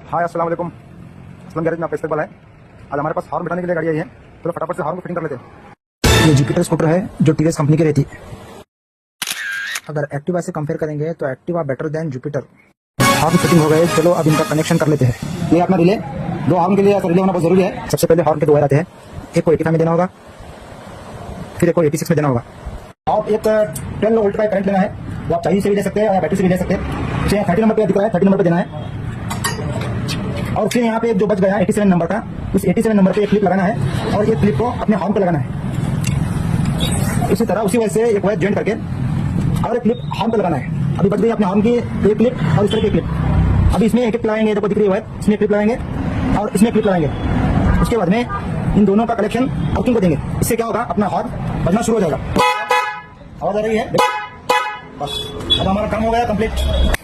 हाय अस्सलाम वालेकुम। असलम गैरेज में आपका इस्तकबाल है। आज हमारे पास हॉर्न बिठाने के लिए गाड़ी आई है, तो फटाफट से हॉर्न को फिटिंग कर लेते हैं। ये जुपिटर स्कूटर है जो टीवीएस कंपनी की रहती है। अगर एक्टिवा से कंपेयर करेंगे तो Activa better than Jupiter. Horn fitting हो गए, चलो अब इनका कनेक्शन कर लेते हैं। ये अपना रिले, दो हॉर्न के लिए रिले होना बहुत जरूरी है। सबसे पहले हॉर्न के दो वायर आते हैं, एक को 85 में देना होगा, फिर एक को 86 में देना होगा। और एक 12 वोल्ट का करंट लेना है, वो आप चाइनीज से भी ले सकते हैं या बैटरी से भी ले सकते हैं। 30 नंबर पे दिख रहा है, 30 नंबर पे देना है। और फिर यहाँ पे जो बच गया 87 नंबर का, उस 87 नंबर पे एक क्लिप लगाना है और ये क्लिप को अपने हॉर्न पे लगाना है। इसी तरह उसी वजह से एक वायर जॉइंट करके और एक क्लिप हॉर्न पे लगाना है। अभी बच गई अपने हॉर्न की एक क्लिप और इस तरह की क्लिप। अभी इसमें एक क्लिप लगाएंगे, देखो दिख रही है वायर, इसमें क्लिप लगाएंगे और इसमें क्लिप लगाएंगे। उसके बाद में इन दोनों का कलेक्शन आउटिंग को देंगे। इससे क्या होगा, अपना हॉर्न बजना शुरू हो जाएगा। आवाज आ रही है बस। अब हमारा काम हो गया कंप्लीट।